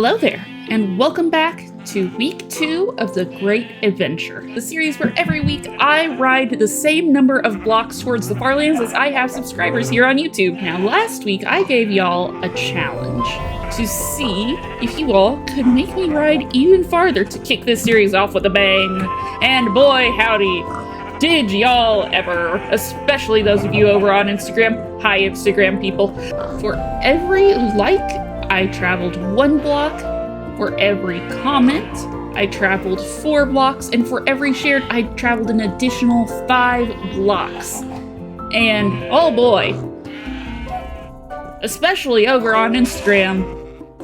Hello there, and welcome back to week 2 of The Great Adventure, the series where every week I ride the same number of blocks towards the Farlands as I have subscribers here on YouTube. Now, last week I gave y'all a challenge to see if you all could make me ride even farther to kick this series off with a bang. And boy, howdy, did y'all ever, especially those of you over on Instagram. Hi, Instagram people. For every like, I traveled 1 block. For every comment, I traveled 4 blocks. And for every shared, I traveled an additional 5 blocks. And oh boy, especially over on Instagram,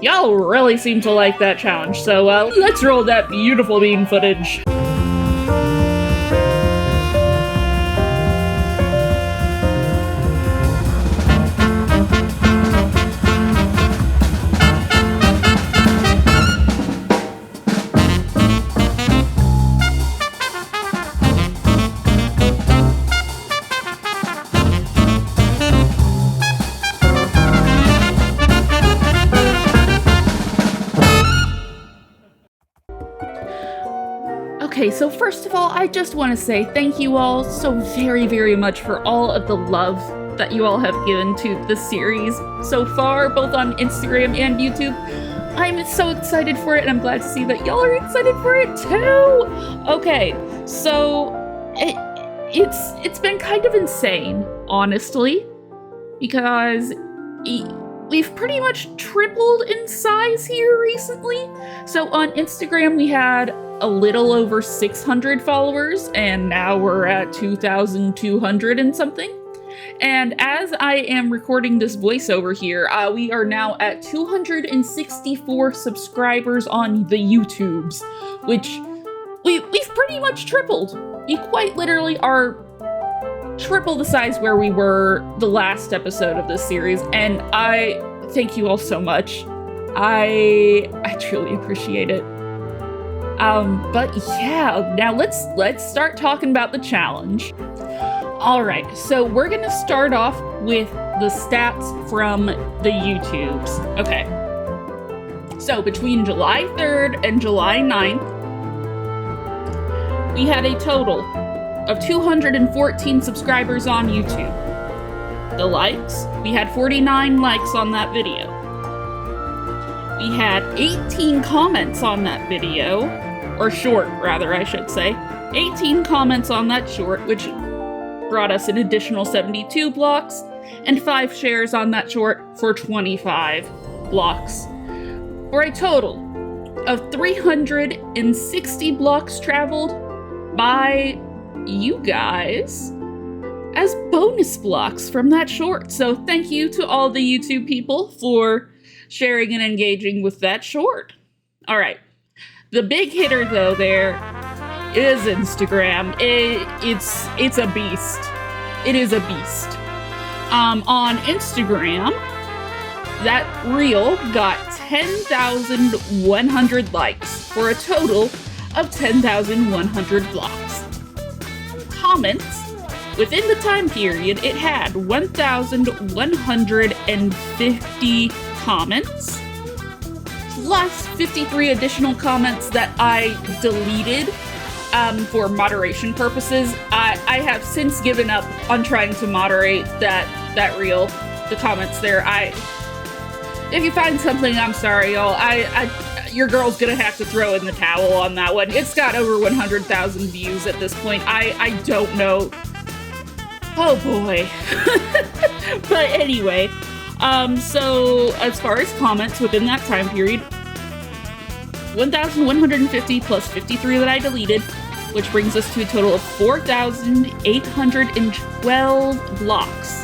y'all really seem to like that challenge. So let's roll that beautiful bean footage. Okay, so first of all, I just want to say thank you all so very, very much for all of the love that you all have given to the series so far, both on Instagram and YouTube. I'm so excited for it, and I'm glad to see that y'all are excited for it too! Okay, so it's been kind of insane, honestly, because we've pretty much tripled in size here recently. So on Instagram, we had a little over 600 followers, and now we're at 2,200 and something. And as I am recording this voiceover here, we are now at 264 subscribers on the YouTubes, which we've pretty much tripled. We quite literally are triple the size where we were the last episode of this series, and I thank you all so much. I truly appreciate it. But yeah, now let's start talking about the challenge. Alright, so we're gonna start off with the stats from the YouTubes. Okay. So between July 3rd and July 9th, we had a total of 214 subscribers on YouTube. The likes, we had 49 likes on that video. We had 18 comments on that video, or short, rather, I should say. 18 comments on that short, which brought us an additional 72 blocks, and 5 shares on that short for 25 blocks. For a total of 360 blocks traveled by you guys as bonus blocks from that short. So thank you to all the YouTube people for sharing and engaging with that short. All right. The big hitter, though, there is Instagram. It's a beast. It is a beast. On Instagram, that reel got 10,100 likes for a total of 10,100 blocks. Comments, within the time period, it had 1,150 comments, plus 53 additional comments that I deleted for moderation purposes. I have since given up on trying to moderate that reel, the comments there. If you find something, I'm sorry, y'all. Your girl's gonna have to throw in the towel on that one. It's got over 100,000 views at this point. I don't know. Oh boy. But anyway, so as far as comments within that time period, 1,150 plus 53 that I deleted, which brings us to a total of 4,812 blocks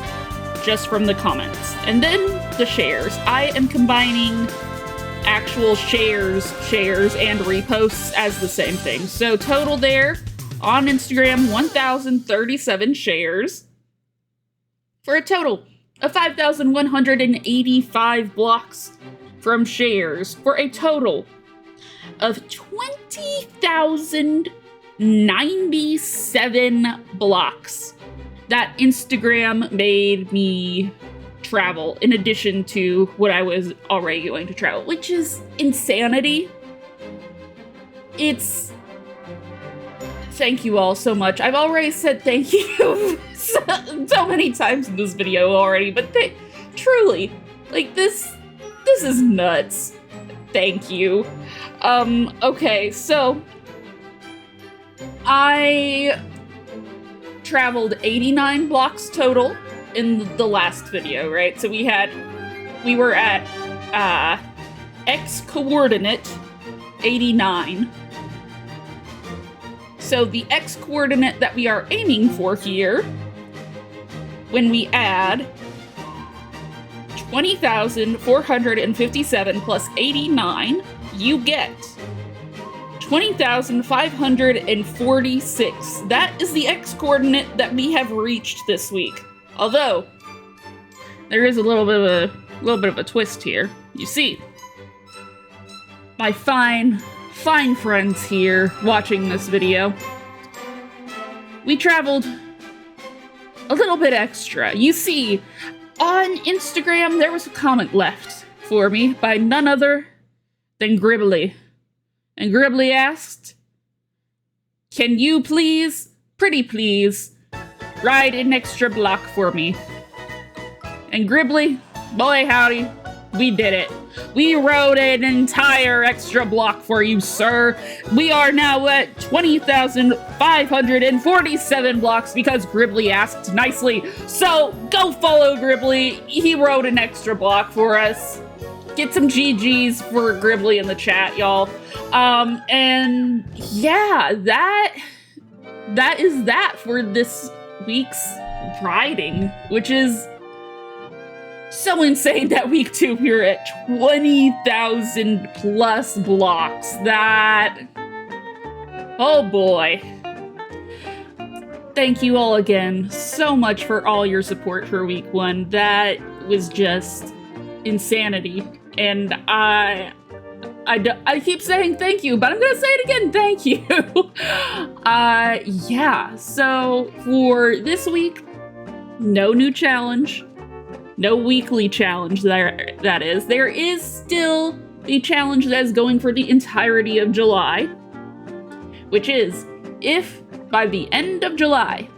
just from the comments. And then the shares. I am combining actual shares, and reposts as the same thing. So total there on Instagram, 1,037 shares for a total of 5,185 blocks from shares for a total of 20,097 blocks that Instagram made me travel in addition to what I was already going to travel, which is insanity. Thank you all so much. I've already said thank you so many times in this video already, but truly, like, this is nuts. Thank you. Okay, so I traveled 89 blocks total in the last video, right? So we were at X coordinate 89. So the X coordinate that we are aiming for here, when we add 20,457 plus 89, you get 20,546. That is the X coordinate that we have reached this week. Although there is a little bit of a twist here. You see, my fine friends here watching this video, we traveled a little bit extra. You see, on Instagram, there was a comment left for me by none other than Gribbly. And Gribbly asked, can you please, pretty please, ride an extra block for me? And Gribbly, boy howdy, we did it. We rode an entire extra block for you, sir. We are now at 20,547 blocks because Gribbly asked nicely. So go follow Gribbly. He rode an extra block for us. Get some GGs for Gribbly in the chat, y'all. And yeah, that is that for this week's riding, which is so insane that week 2 we're at 20,000 plus blocks. Oh boy. Thank you all again so much for all your support for week 1. That was just insanity. And I keep saying thank you, but I'm gonna say it again, thank you. Yeah, so for this week, no new challenge. No weekly challenge, that is. There is still the challenge that is going for the entirety of July, which is, if by the end of July,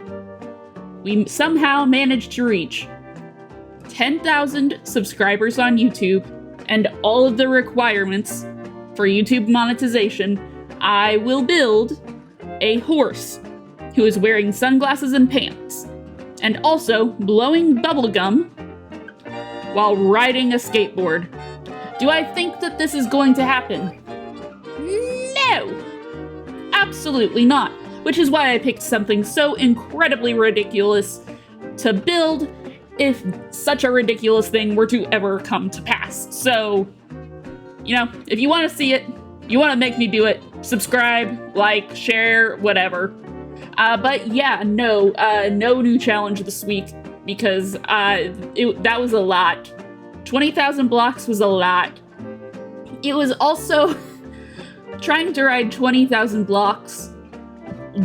we somehow manage to reach 10,000 subscribers on YouTube and all of the requirements for YouTube monetization, I will build a horse who is wearing sunglasses and pants, and also blowing bubblegum while riding a skateboard. Do I think that this is going to happen? No! Absolutely not. Which is why I picked something so incredibly ridiculous to build if such a ridiculous thing were to ever come to pass. So, you know, if you want to see it, you want to make me do it, subscribe, like, share, whatever. But yeah, no new challenge this week, because that was a lot. 20,000 blocks was a lot. It was also trying to ride 20,000 blocks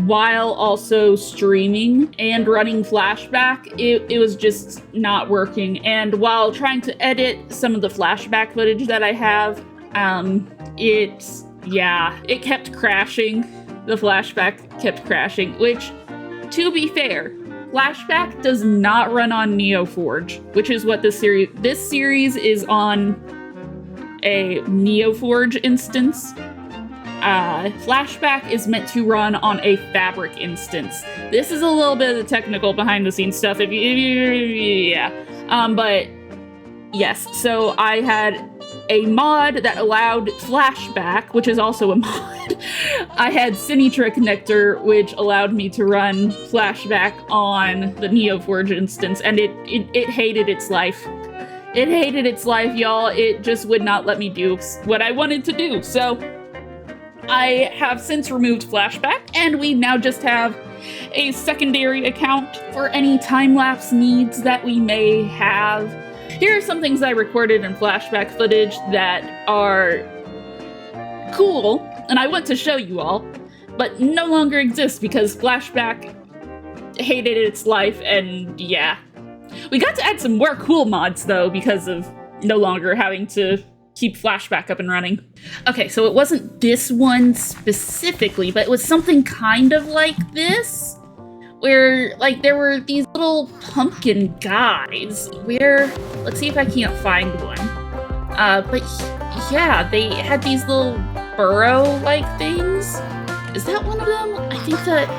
while also streaming and running flashback. It was just not working. And while trying to edit some of the flashback footage that I have, it kept crashing. The flashback kept crashing, which, to be fair, Flashback does not run on NeoForge, which is what this series is on a NeoForge instance. Flashback is meant to run on a Fabric instance. This is a little bit of the technical behind the scenes stuff, but yes, so I had a mod that allowed Flashback, which is also a mod. I had Cinetra Connector, which allowed me to run Flashback on the NeoForge instance, and it hated its life. It hated its life, y'all. It just would not let me do what I wanted to do. So I have since removed Flashback, and we now just have a secondary account for any time-lapse needs that we may have. Here are some things I recorded in flashback footage that are cool, and I want to show you all, but no longer exist because flashback hated its life, and yeah, We got to add some more cool mods, though, because of no longer having to keep Flashback up and running. Okay, so it wasn't this one specifically, but it was something kind of like this, where, like, there were these little pumpkin guys, where, let's see if I can't find one. But yeah, they had these little burrow-like things. Is that one of them? I think that...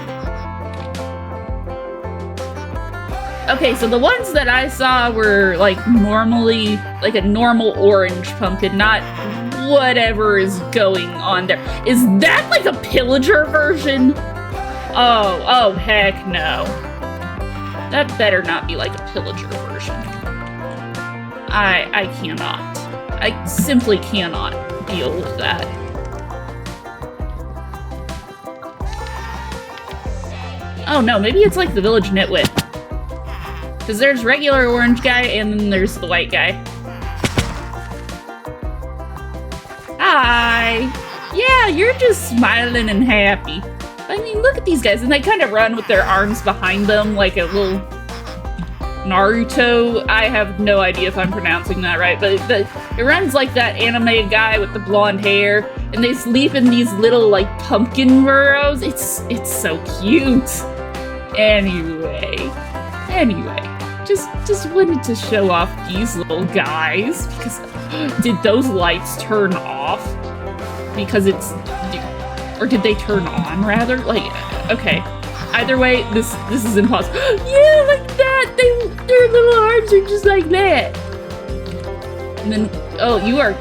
Okay, so the ones that I saw were, like, normally, like a normal orange pumpkin, not whatever is going on there. Is that, like, a pillager version? Oh, heck no. That better not be, like, a pillager version. I cannot. I simply cannot deal with that. Oh, no, maybe it's like the Village Nitwit. Because there's regular orange guy, and then there's the white guy. Hi! Yeah, you're just smiling and happy. I mean, look at these guys, and they kind of run with their arms behind them like a little Naruto. I have no idea if I'm pronouncing that right, but it runs like that anime guy with the blonde hair, and they sleep in these little, like, pumpkin burrows. It's so cute. Anyway, just wanted to show off these little guys, because did those lights turn off? Because it's, or did they turn on, rather? Like, okay. Either way, this is impossible. Yeah, like that! Their little arms are just like that! And then, oh, you are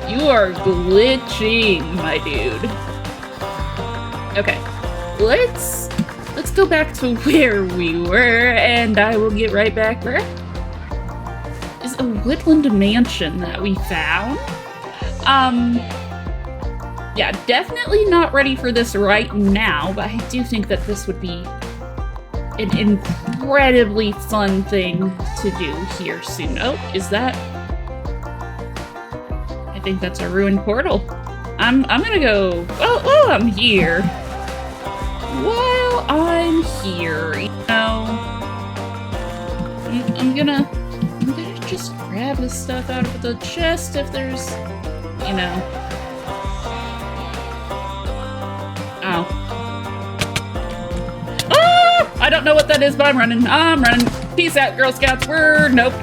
glitching, my dude. Okay, let's go back to where we were, and I will get right back there. Is a woodland mansion that we found. Yeah, definitely not ready for this right now, but I do think that this would be an incredibly fun thing to do here soon. Oh, is that? I think that's a ruined portal. I'm gonna go, oh, I'm here. While I'm here, you know, I'm gonna just grab this stuff out of the chest if there's, you know. Ow. Ah! I don't know what that is, but I'm running. Peace out, Girl Scouts. Nope.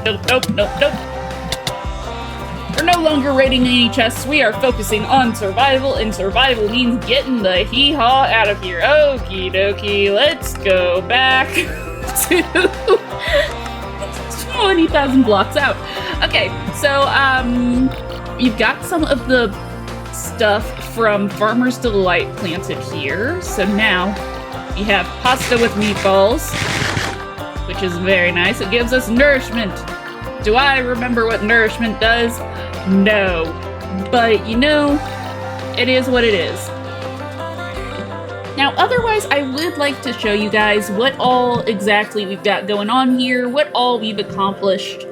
We're no longer raiding any chests. We are focusing on survival, and survival means getting the hee-haw out of here. Okie dokie, let's go back to 20,000 blocks out. Okay, so, you've got some of the stuff from Farmer's Delight planted here. So now we have pasta with meatballs, which is very nice. It gives us nourishment. Do I remember what nourishment does? No. But, you know, it is what it is. Now, otherwise, I would like to show you guys what all exactly we've got going on here, what all we've accomplished.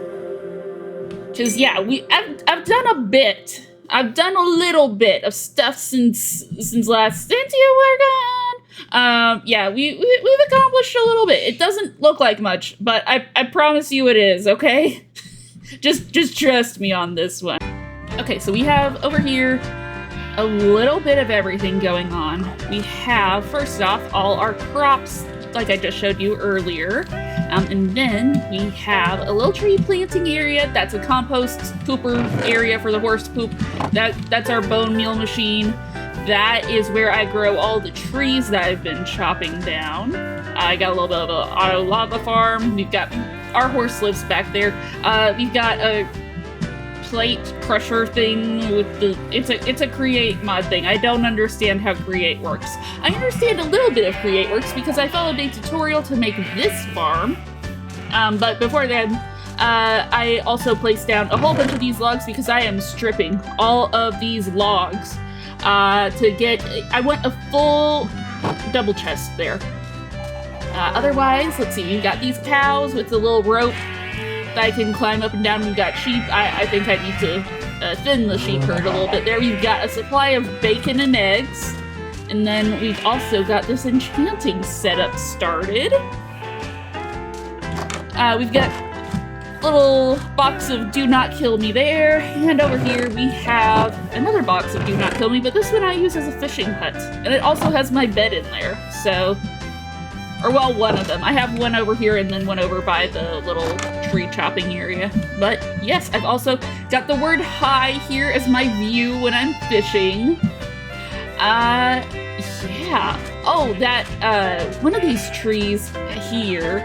Because, yeah, I've done a bit. I've done a little bit of stuff since last Cynthia we're gone. Yeah, we've accomplished a little bit. It doesn't look like much, but I promise you it is, okay? just trust me on this one. Okay, so we have over here a little bit of everything going on. We have, first off, all our crops, like I just showed you earlier. And then we have a little tree planting area. That's a compost pooper area for the horse poop. That's our bone meal machine. That is where I grow all the trees that I've been chopping down. I got a little bit of an auto lava farm. We've got our horse lives back there. We've got a plate crusher thing with the it's a create mod thing. I don't understand how create works. I understand a little bit of create works because I followed a tutorial to make this farm. But before then, I also placed down a whole bunch of these logs because I am stripping all of these logs to get. I want a full double chest there. Otherwise, let's see. You've got these cows with the little rope that I can climb up and down. We've got sheep. I think I need to thin the sheep herd a little bit there. We've got a supply of bacon and eggs. And then we've also got this enchanting setup started. We've got little box of Do Not Kill Me there, and over here we have another box of Do Not Kill Me, but this one I use as a fishing hut, and it also has my bed in there, so, or well, one of them. I have one over here and then one over by the little tree chopping area, but yes, I've also got the word hi here as my view when I'm fishing. Yeah. Oh, that, one of these trees here,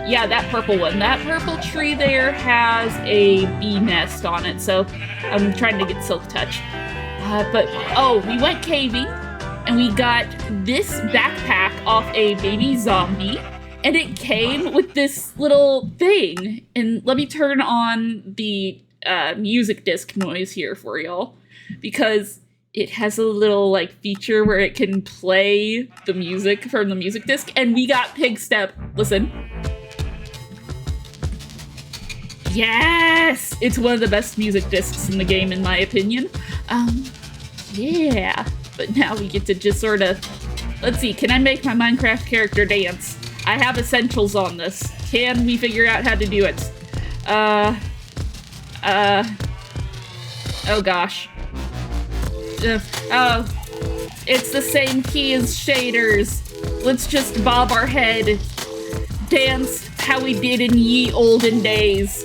yeah, that purple one. That purple tree there has a bee nest on it, so I'm trying to get Silk Touch. But, oh, we went caving, and we got this backpack off a baby zombie, and it came with this little thing. And let me turn on the music disc noise here for y'all, because it has a little, like, feature where it can play the music from the music disc, and we got Pig Step. Listen. Yes! It's one of the best music discs in the game, in my opinion. Yeah. But now we get to just sort of... Let's see, can I make my Minecraft character dance? I have essentials on this. Can we figure out how to do it? Oh gosh. Oh, it's the same key as shaders. Let's just bob our head. Dance how we did in ye olden days.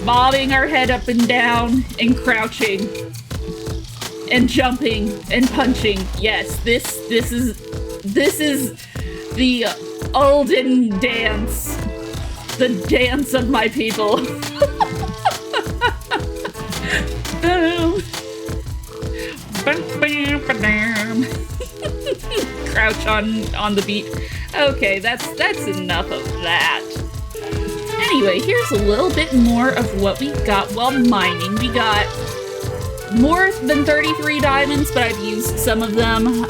Bobbing our head up and down and crouching. And jumping and punching. Yes, this is the olden dance. The dance of my people. Crouch on the beat. Okay, that's enough of that. Anyway, here's a little bit more of what we got while mining. We got more than 33 diamonds, but I've used some of them.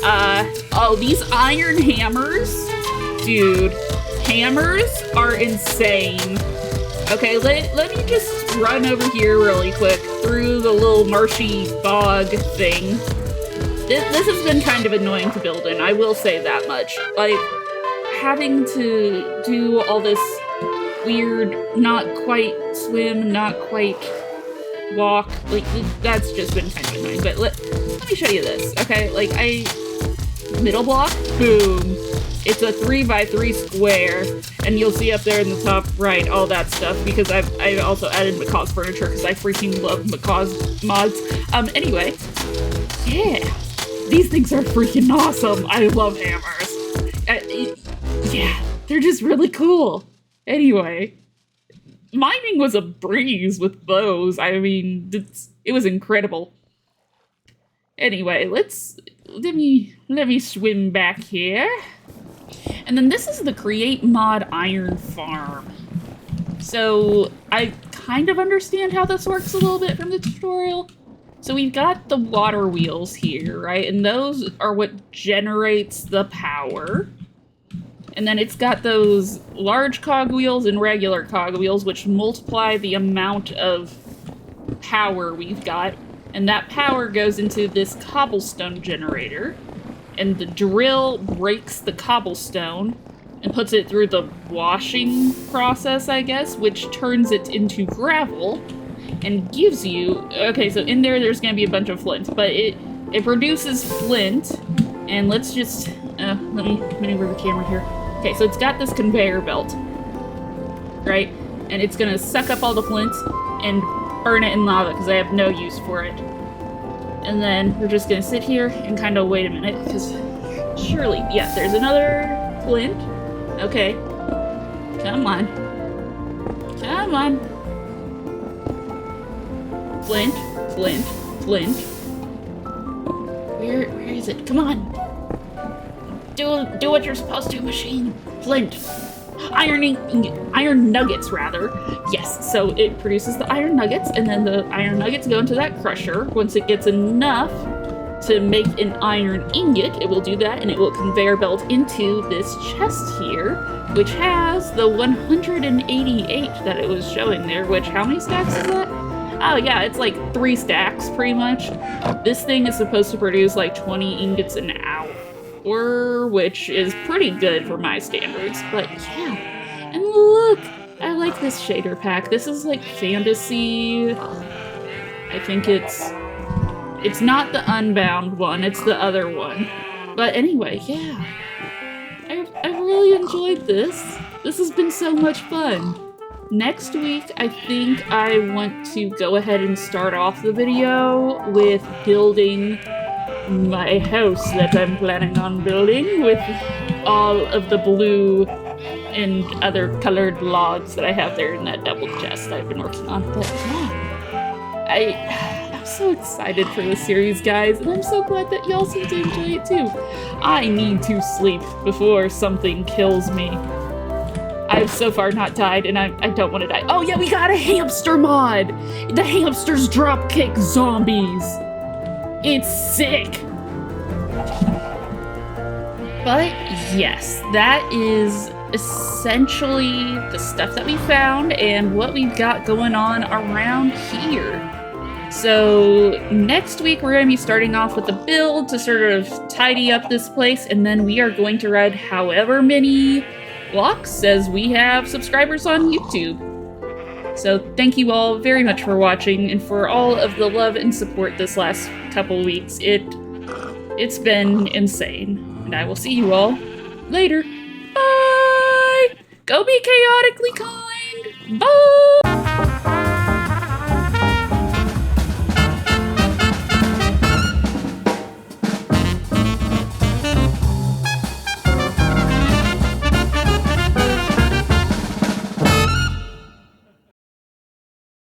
Oh, these iron hammers. Dude, hammers are insane. Okay, let me just run over here really quick through the little marshy bog thing. This has been kind of annoying to build in, I will say that much. Like, having to do all this weird, not quite swim, not quite walk, like, that's just been kind of annoying. But let me show you this, okay? Like, middle block, boom. It's a 3x3 square, and you'll see up there in the top right all that stuff, because I've also added Macaw's furniture, because I freaking love Macaw's mods. Anyway, yeah, these things are freaking awesome. I love hammers. Yeah, they're just really cool. Anyway, mining was a breeze with those. I mean, it was incredible. Anyway, let me swim back here. And then this is the Create Mod Iron Farm. So I kind of understand how this works a little bit from the tutorial. So we've got the water wheels here, right? And those are what generates the power. And then it's got those large cogwheels and regular cogwheels, which multiply the amount of power we've got. And that power goes into this cobblestone generator. And the drill breaks the cobblestone and puts it through the washing process, I guess, which turns it into gravel and gives you... Okay, so in there's going to be a bunch of flint, but it produces flint. And let's just... let me maneuver the camera here. Okay, so it's got this conveyor belt, right? And it's going to suck up all the flint and burn it in lava because I have no use for it. And then we're just gonna sit here and kind of wait a minute, because surely, yeah, there's another flint. Okay. Come on. Come on. Flint, flint, flint. Where is it? Come on. Do what you're supposed to, machine. Flint. Iron nuggets, rather. Yes, so it produces the iron nuggets, and then the iron nuggets go into that crusher. Once it gets enough to make an iron ingot, it will do that, and it will conveyor belt into this chest here, which has the 188 that it was showing there, which, how many stacks is that? Oh yeah, it's like 3 stacks, pretty much. This thing is supposed to produce like 20 ingots an hour, which is pretty good for my standards, but yeah. And look, I like this shader pack. This is like fantasy. I think it's not the Unbound one, it's the other one. But anyway, yeah. I really enjoyed this. This has been so much fun. Next week, I think I want to go ahead and start off the video with building my house that I'm planning on building with all of the blue and other colored logs that I have there in that double chest I've been working on. But yeah, I'm so excited for this series, guys, and I'm so glad that y'all seem to enjoy it too. I need to sleep before something kills me. I've so far not died, and I don't want to die. Oh yeah, we got a hamster mod! The hamsters drop kick zombies! It's sick! But yes, that is essentially the stuff that we found and what we've got going on around here. So next week we're going to be starting off with a build to sort of tidy up this place, and then we are going to read however many blocks as we have subscribers on YouTube. So thank you all very much for watching and for all of the love and support this last couple weeks. It's been insane, and I will see you all later. Bye! Go be chaotically kind! Bye!